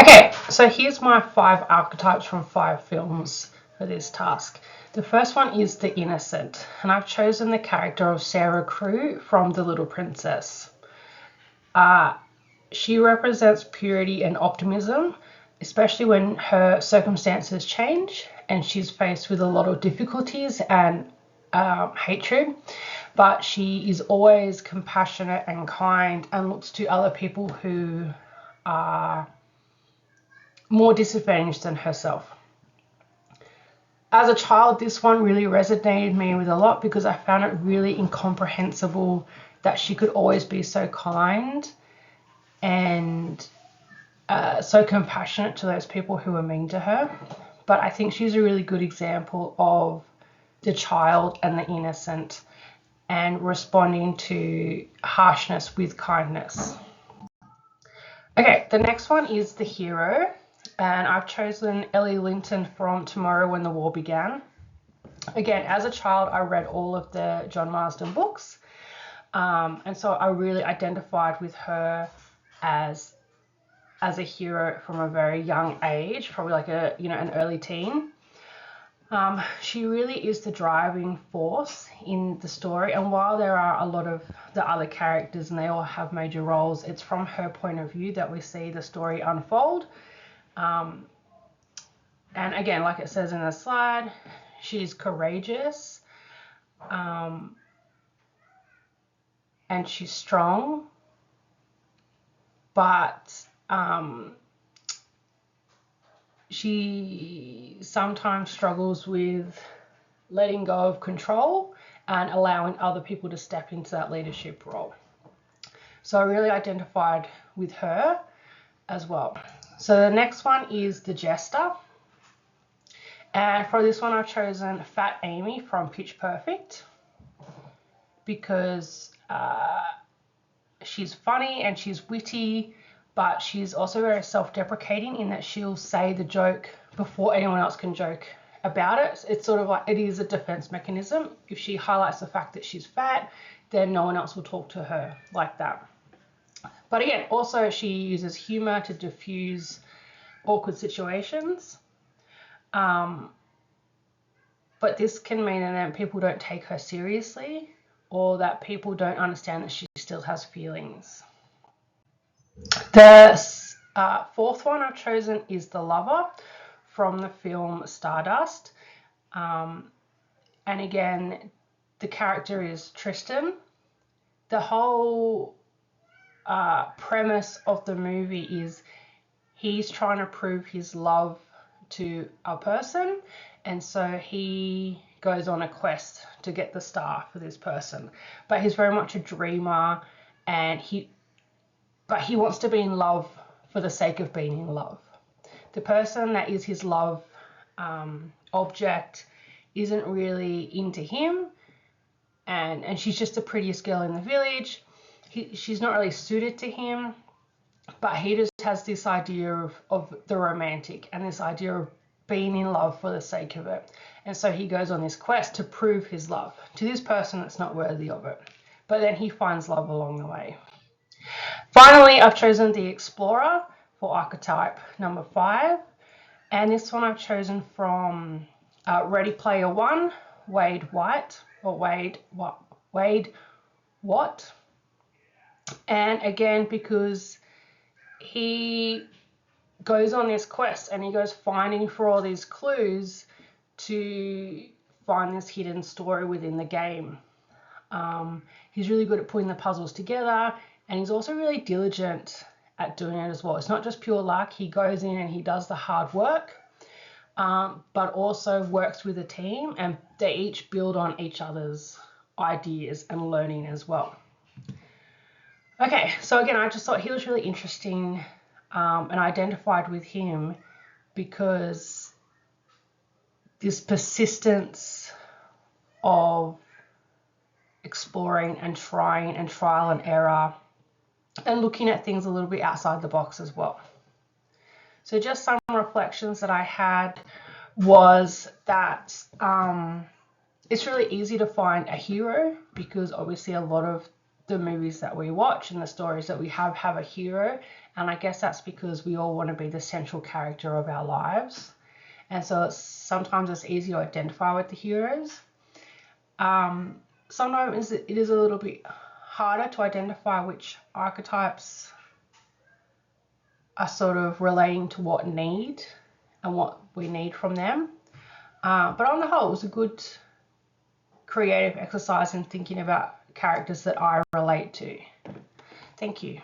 Okay, so here's my 5 archetypes from 5 films for this task. The first one is the innocent, and I've chosen the character of Sarah Crewe from The Little Princess. She represents purity and optimism, especially when her circumstances change and she's faced with a lot of difficulties and hatred. But she is always compassionate and kind and looks to other people who are more disadvantaged than herself. As a child, this one really resonated me with a lot because I found it really incomprehensible that she could always be so kind and so compassionate to those people who were mean to her. But I think she's a really good example of the child and the innocent and responding to harshness with kindness. Okay, the next one is the hero, and I've chosen Ellie Linton from Tomorrow When the War Began. Again, as a child, I read all of the John Marsden books, and so I really identified with her as a hero from a very young age, probably like an early teen. She really is the driving force in the story, and while there are a lot of the other characters and they all have major roles, it's from her point of view that we see the story unfold. And again, like it says in the slide, she's courageous, and she's strong, but she sometimes struggles with letting go of control and allowing other people to step into that leadership role. So I really identified with her as well. So the next one is the jester. And for this one, I've chosen Fat Amy from Pitch Perfect because she's funny and she's witty, but she's also very self-deprecating in that she'll say the joke before anyone else can joke about it. It's sort of like it is a defense mechanism. If she highlights the fact that she's fat, then no one else will talk to her like that. But again, also she uses humor to diffuse awkward situations. But this can mean that people don't take her seriously or that people don't understand that she still has feelings. The fourth one I've chosen is the lover from the film Stardust. And again, the character is Tristan. The whole premise of the movie is he's trying to prove his love to a person, and so he goes on a quest to get the star for this person. But he's very much a dreamer, and he wants to be in love for the sake of being in love. The person that is his love object isn't really into him, and she's just the prettiest girl in the village. She's not really suited to him, but he just has this idea of the romantic and this idea of being in love for the sake of it. And so he goes on this quest to prove his love to this person that's not worthy of it. But then he finds love along the way. Finally, I've chosen the explorer for archetype number 5. And this one I've chosen from Ready Player One, Wade Watt. And again, because he goes on this quest and he goes finding for all these clues to find this hidden story within the game. He's really good at putting the puzzles together, and he's also really diligent at doing it as well. It's not just pure luck. He goes in and he does the hard work, but also works with a team, and they each build on each other's ideas and learning as well. Okay, so again, I just thought he was really interesting, and I identified with him because this persistence of exploring and trying and trial and error and looking at things a little bit outside the box as well. So just some reflections that I had was that it's really easy to find a hero because obviously a lot of the movies that we watch and the stories that we have a hero, And I guess that's because we all want to be the central character of our lives. And so sometimes it's easy to identify with the heroes. Sometimes it is a little bit harder to identify which archetypes are sort of relating to what need and what we need from them. But on the whole, it was a good creative exercise in thinking about characters that I relate to. Thank you.